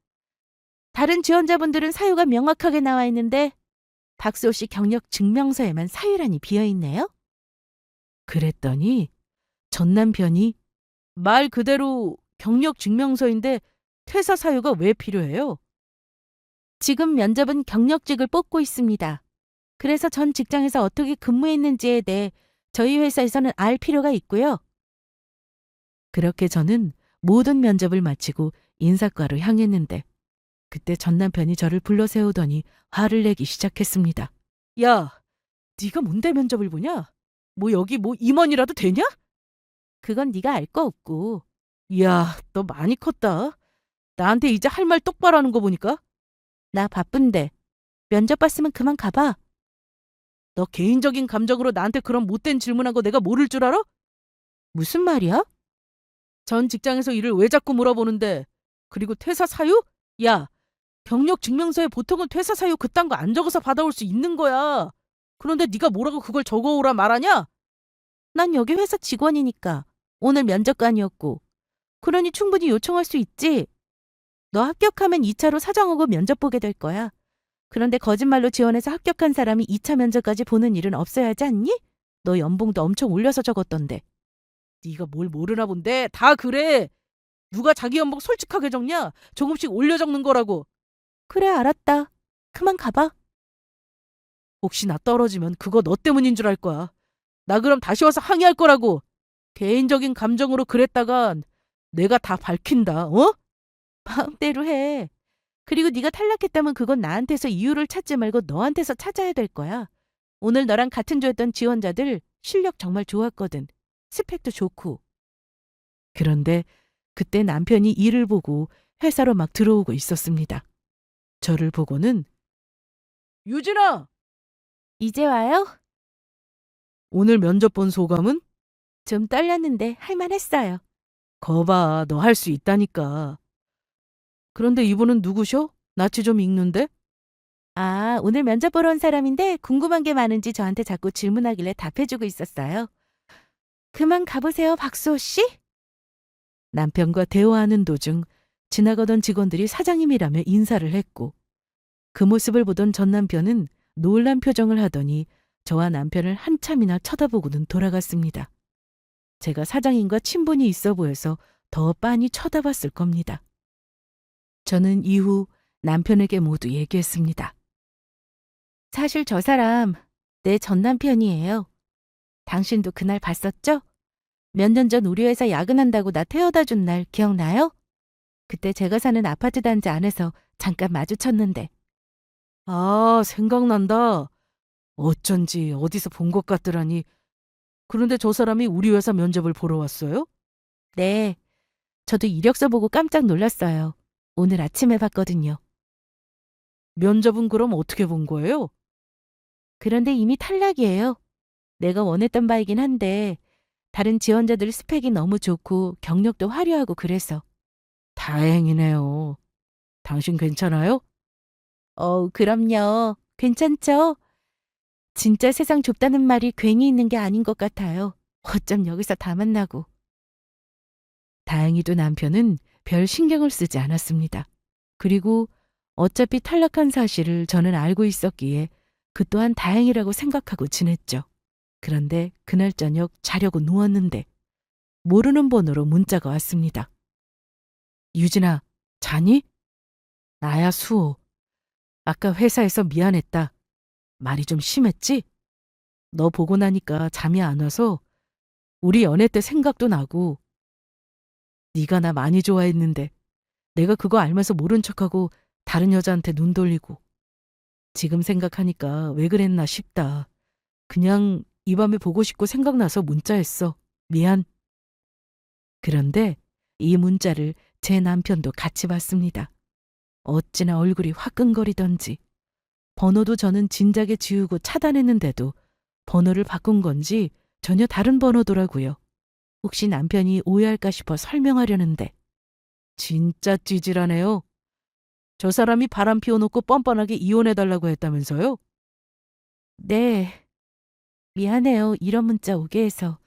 S1: 다른 지원자분들은 사유가 명확하게 나와 있는데 박수호 씨 경력 증명서에만 사유란이 비어 있네요. 그랬더니 전 남편이 말 그대로 경력 증명서인데 퇴사 사유가 왜 필요해요? 지금 면접은 경력직을 뽑고 있습니다. 그래서 전 직장에서 어떻게 근무했는지에 대해 저희 회사에서는 알 필요가 있고요. 그렇게 저는 모든 면접을 마치고 인사과로 향했는데 그때 전 남편이 저를 불러 세우더니 화를 내기 시작했습니다. 야, 네가 뭔데 면접을 보냐? 뭐 여기 뭐 임원이라도 되냐? 그건 네가 알 거 없고. 야, 너 많이 컸다. 나한테 이제 할 말 똑바로 하는 거 보니까. 나 바쁜데. 면접 봤으면 그만 가봐. 너 개인적인 감정으로 나한테 그런 못된 질문한 거 내가 모를 줄 알아? 무슨 말이야? 전 직장에서 일을 왜 자꾸 물어보는데. 그리고 퇴사 사유? 야, 경력 증명서에 보통은 퇴사 사유 그딴 거 안 적어서 받아올 수 있는 거야. 그런데 네가 뭐라고 그걸 적어오라 말하냐? 난 여기 회사 직원이니까. 오늘 면접관이었고. 그러니 충분히 요청할 수 있지. 너 합격하면 2차로 사정하고 면접 보게 될 거야. 그런데 거짓말로 지원해서 합격한 사람이 2차 면접까지 보는 일은 없어야 하지 않니? 너 연봉도 엄청 올려서 적었던데. 네가 뭘 모르나 본데. 다 그래. 누가 자기 연봉 솔직하게 적냐? 조금씩 올려 적는 거라고. 그래, 알았다. 그만 가봐. 혹시 나 떨어지면 그거 너 때문인 줄 알 거야. 나 그럼 다시 와서 항의할 거라고. 개인적인 감정으로 그랬다간 내가 다 밝힌다. 어? 마음대로 해. 그리고 네가 탈락했다면 그건 나한테서 이유를 찾지 말고 너한테서 찾아야 될 거야. 오늘 너랑 같은 조였던 지원자들 실력 정말 좋았거든. 스펙도 좋고. 그런데 그때 남편이 일을 보고 회사로 막 들어오고 있었습니다. 저를 보고는 유진아! 이제 와요? 오늘 면접 본 소감은? 좀 떨렸는데 할만했어요. 거봐, 너 할 수 있다니까. 그런데 이분은 누구셔? 낯이 좀 익는데? 아, 오늘 면접 보러 온 사람인데 궁금한 게 많은지 저한테 자꾸 질문하길래 답해주고 있었어요. 그만 가보세요, 박수호 씨? 남편과 대화하는 도중 지나가던 직원들이 사장님이라며 인사를 했고 그 모습을 보던 전 남편은 놀란 표정을 하더니 저와 남편을 한참이나 쳐다보고는 돌아갔습니다. 제가 사장님과 친분이 있어 보여서 더 빤히 쳐다봤을 겁니다. 저는 이후 남편에게 모두 얘기했습니다. 사실 저 사람 내 전 남편이에요. 당신도 그날 봤었죠? 몇 년 전 우리 회사 야근한다고 나 태워다 준 날 기억나요? 그때 제가 사는 아파트 단지 안에서 잠깐 마주쳤는데. 아, 생각난다. 어쩐지 어디서 본 것 같더라니. 그런데 저 사람이 우리 회사 면접을 보러 왔어요? 네. 저도 이력서 보고 깜짝 놀랐어요. 오늘 아침에 봤거든요. 면접은 그럼 어떻게 본 거예요? 그런데 이미 탈락이에요. 내가 원했던 바이긴 한데 다른 지원자들 스펙이 너무 좋고 경력도 화려하고 그래서. 다행이네요. 당신 괜찮아요? 그럼요. 괜찮죠? 진짜 세상 좁다는 말이 괜히 있는 게 아닌 것 같아요. 어쩜 여기서 다 만나고. 다행히도 남편은 별 신경을 쓰지 않았습니다. 그리고 어차피 탈락한 사실을 저는 알고 있었기에 그 또한 다행이라고 생각하고 지냈죠. 그런데 그날 저녁 자려고 누웠는데 모르는 번호로 문자가 왔습니다. 유진아, 자니? 나야 수호. 아까 회사에서 미안했다. 말이 좀 심했지? 너 보고 나니까 잠이 안 와서 우리 연애 때 생각도 나고 네가 나 많이 좋아했는데 내가 그거 알면서 모른 척하고 다른 여자한테 눈 돌리고 지금 생각하니까 왜 그랬나 싶다. 그냥 이 밤에 보고 싶고 생각나서 문자했어. 미안. 그런데 이 문자를 제 남편도 같이 봤습니다. 어찌나 얼굴이 화끈거리던지. 번호도 저는 진작에 지우고 차단했는데도 번호를 바꾼 건지 전혀 다른 번호더라고요. 혹시 남편이 오해할까 싶어 설명하려는데 진짜 찌질하네요. 저 사람이 바람 피워놓고 뻔뻔하게 이혼해달라고 했다면서요? 네. 미안해요. 이런 문자 오게 해서.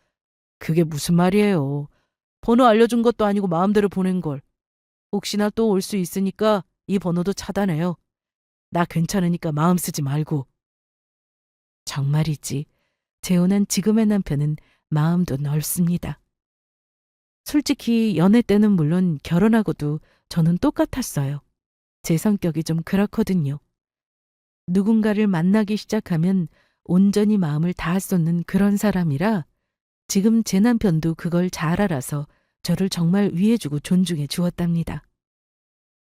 S1: 그게 무슨 말이에요. 번호 알려준 것도 아니고 마음대로 보낸 걸. 혹시나 또 올 수 있으니까 이 번호도 차단해요. 나 괜찮으니까 마음 쓰지 말고. 정말이지. 재혼한 지금의 남편은 마음도 넓습니다. 솔직히 연애 때는 물론 결혼하고도 저는 똑같았어요. 제 성격이 좀 그렇거든요. 누군가를 만나기 시작하면 온전히 마음을 다 쏟는 그런 사람이라 지금 제 남편도 그걸 잘 알아서 저를 정말 위해주고 존중해 주었답니다.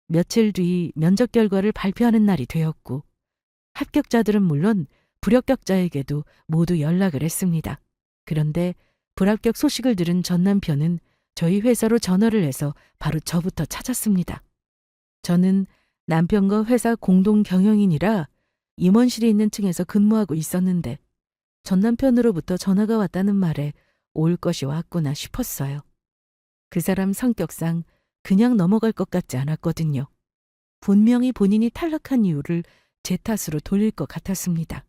S1: 며칠 뒤 면접 결과를 발표하는 날이 되었고 합격자들은 물론 불합격자에게도 모두 연락을 했습니다. 그런데 불합격 소식을 들은 전 남편은 저희 회사로 전화를 해서 바로 저부터 찾았습니다. 저는 남편과 회사 공동 경영인이라 임원실에 있는 층에서 근무하고 있었는데 전 남편으로부터 전화가 왔다는 말에 올 것이 왔구나 싶었어요. 그 사람 성격상 그냥 넘어갈 것 같지 않았거든요. 분명히 본인이 탈락한 이유를 제 탓으로 돌릴 것 같았습니다.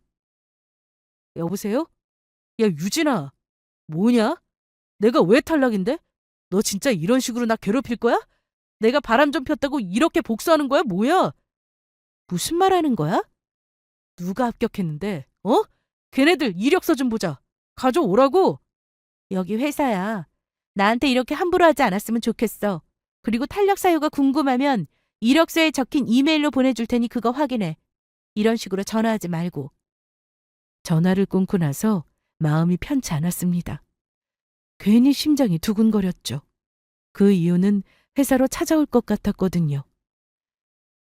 S1: 여보세요? 야, 유진아. 뭐냐? 내가 왜 탈락인데? 너 진짜 이런 식으로 나 괴롭힐 거야? 내가 바람 좀 폈다고 이렇게 복수하는 거야? 뭐야? 무슨 말 하는 거야? 누가 합격했는데? 어? 걔네들 이력서 좀 보자. 가져오라고. 여기 회사야. 나한테 이렇게 함부로 하지 않았으면 좋겠어. 그리고 탈락 사유가 궁금하면 이력서에 적힌 이메일로 보내줄 테니 그거 확인해. 이런 식으로 전화하지 말고. 전화를 끊고 나서 마음이 편치 않았습니다. 괜히 심장이 두근거렸죠. 그 이유는 회사로 찾아올 것 같았거든요.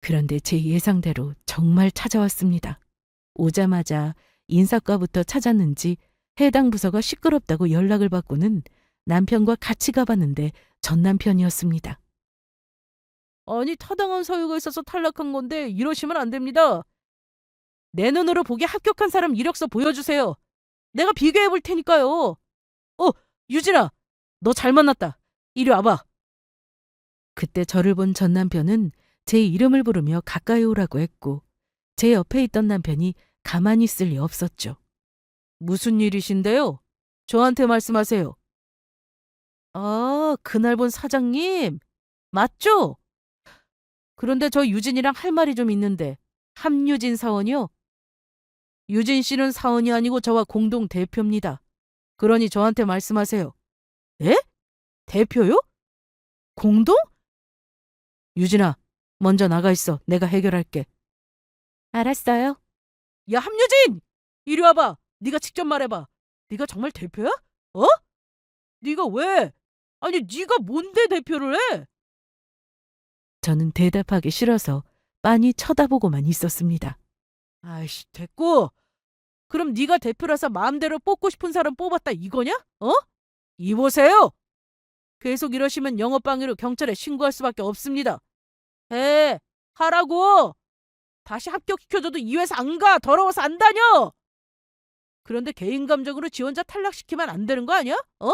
S1: 그런데 제 예상대로 정말 찾아왔습니다. 오자마자 인사과부터 찾았는지 해당 부서가 시끄럽다고 연락을 받고는 남편과 같이 가봤는데 전 남편이었습니다. 아니, 타당한 사유가 있어서 탈락한 건데 이러시면 안 됩니다. 내 눈으로 보기 합격한 사람 이력서 보여주세요. 내가 비교해 볼 테니까요. 유진아, 너 잘 만났다. 이리 와봐. 그때 저를 본 전 남편은 제 이름을 부르며 가까이 오라고 했고 제 옆에 있던 남편이 가만히 있을 리 없었죠. 무슨 일이신데요? 저한테 말씀하세요. 아, 그날 본 사장님? 맞죠? 그런데 저 유진이랑 할 말이 좀 있는데 함유진 사원이요? 유진 씨는 사원이 아니고 저와 공동 대표입니다. 그러니 저한테 말씀하세요. 에? 대표요? 공동? 유진아, 먼저 나가 있어. 내가 해결할게. 알았어요. 야, 함유진! 이리 와봐. 네가 직접 말해봐. 네가 정말 대표야? 어? 네가 왜? 아니, 네가 뭔데 대표를 해? 저는 대답하기 싫어서 빤히 쳐다보고만 있었습니다. 아이씨, 됐고. 그럼 네가 대표라서 마음대로 뽑고 싶은 사람 뽑았다 이거냐? 어? 이보세요. 계속 이러시면 영업방해로 경찰에 신고할 수밖에 없습니다. 하라고. 다시 합격시켜줘도 이 회사 안 가. 더러워서 안 다녀. 그런데 개인 감정으로 지원자 탈락시키면 안 되는 거 아니야? 어?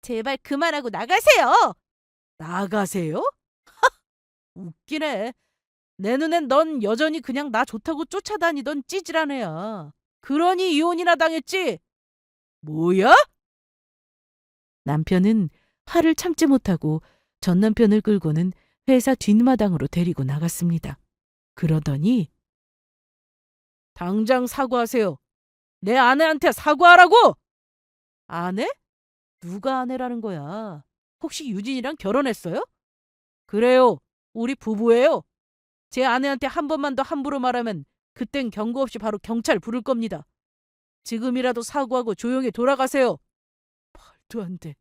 S1: 제발 그만하고 나가세요. 나가세요? 웃기네. 내 눈엔 넌 여전히 그냥 나 좋다고 쫓아다니던 찌질한 애야. 그러니 이혼이나 당했지? 뭐야? 남편은 화를 참지 못하고 전 남편을 끌고는 회사 뒷마당으로 데리고 나갔습니다. 그러더니 당장 사과하세요. 내 아내한테 사과하라고! 아내? 누가 아내라는 거야? 혹시 유진이랑 결혼했어요? 그래요. 우리 부부예요. 제 아내한테 한 번만 더 함부로 말하면 그땐 경고 없이 바로 경찰 부를 겁니다. 지금이라도 사과하고 조용히 돌아가세요. 말도 안 돼.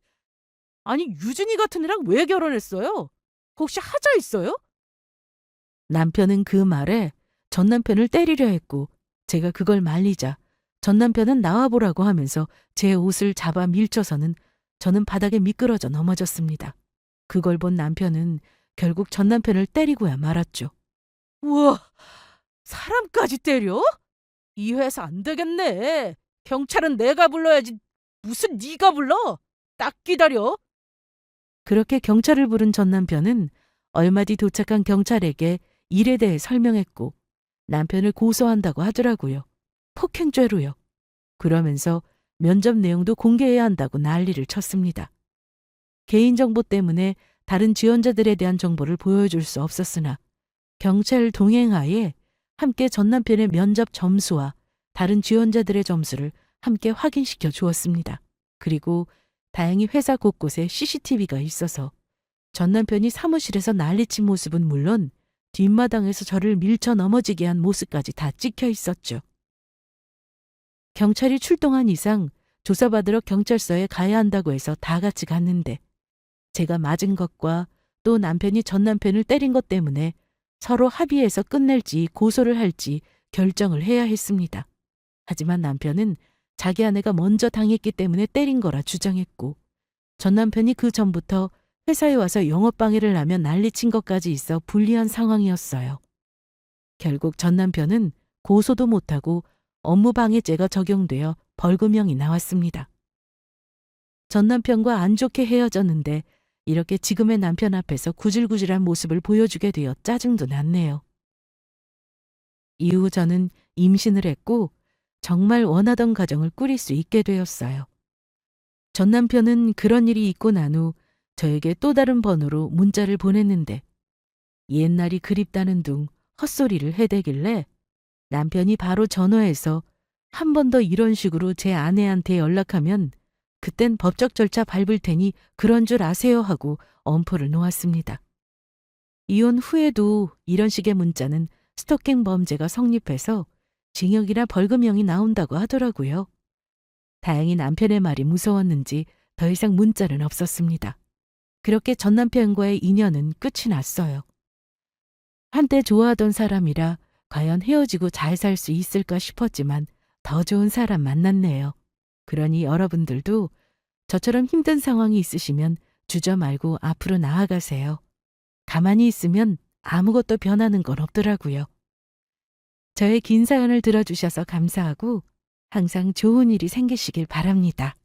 S1: 아니, 유진이 같은 애랑 왜 결혼했어요? 혹시 하자 있어요? 남편은 그 말에 전 남편을 때리려 했고 제가 그걸 말리자 전 남편은 나와보라고 하면서 제 옷을 잡아 밀쳐서는 저는 바닥에 미끄러져 넘어졌습니다. 그걸 본 남편은 결국 전 남편을 때리고야 말았죠. 우와, 사람까지 때려? 이 회사 안 되겠네. 경찰은 내가 불러야지. 무슨 네가 불러? 딱 기다려. 그렇게 경찰을 부른 전 남편은 얼마 뒤 도착한 경찰에게 일에 대해 설명했고 남편을 고소한다고 하더라고요. 폭행죄로요. 그러면서 면접 내용도 공개해야 한다고 난리를 쳤습니다. 개인정보 때문에 다른 지원자들에 대한 정보를 보여줄 수 없었으나 경찰 동행하에 함께 전 남편의 면접 점수와 다른 지원자들의 점수를 함께 확인시켜 주었습니다. 그리고 다행히 회사 곳곳에 CCTV가 있어서 전 남편이 사무실에서 난리친 모습은 물론 뒷마당에서 저를 밀쳐 넘어지게 한 모습까지 다 찍혀 있었죠. 경찰이 출동한 이상 조사받으러 경찰서에 가야 한다고 해서 다 같이 갔는데 제가 맞은 것과 또 남편이 전 남편을 때린 것 때문에 서로 합의해서 끝낼지 고소를 할지 결정을 해야 했습니다. 하지만 남편은 자기 아내가 먼저 당했기 때문에 때린 거라 주장했고 전 남편이 그 전부터 회사에 와서 영업방해를 하며 난리친 것까지 있어 불리한 상황이었어요. 결국 전 남편은 고소도 못하고 업무방해죄가 적용되어 벌금형이 나왔습니다. 전 남편과 안 좋게 헤어졌는데 이렇게 지금의 남편 앞에서 구질구질한 모습을 보여주게 되어 짜증도 났네요. 이후 저는 임신을 했고 정말 원하던 가정을 꾸릴 수 있게 되었어요. 전 남편은 그런 일이 있고 난 후 저에게 또 다른 번호로 문자를 보냈는데 옛날이 그립다는 둥 헛소리를 해대길래 남편이 바로 전화해서 한 번 더 이런 식으로 제 아내한테 연락하면 그땐 법적 절차 밟을 테니 그런 줄 아세요 하고 엄포를 놓았습니다. 이혼 후에도 이런 식의 문자는 스토킹 범죄가 성립해서 징역이나 벌금형이 나온다고 하더라고요. 다행히 남편의 말이 무서웠는지 더 이상 문자는 없었습니다. 그렇게 전 남편과의 인연은 끝이 났어요. 한때 좋아하던 사람이라 과연 헤어지고 잘 살 수 있을까 싶었지만 더 좋은 사람 만났네요. 그러니 여러분들도 저처럼 힘든 상황이 있으시면 주저 말고 앞으로 나아가세요. 가만히 있으면 아무것도 변하는 건 없더라고요. 저의 긴 사연을 들어주셔서 감사하고 항상 좋은 일이 생기시길 바랍니다.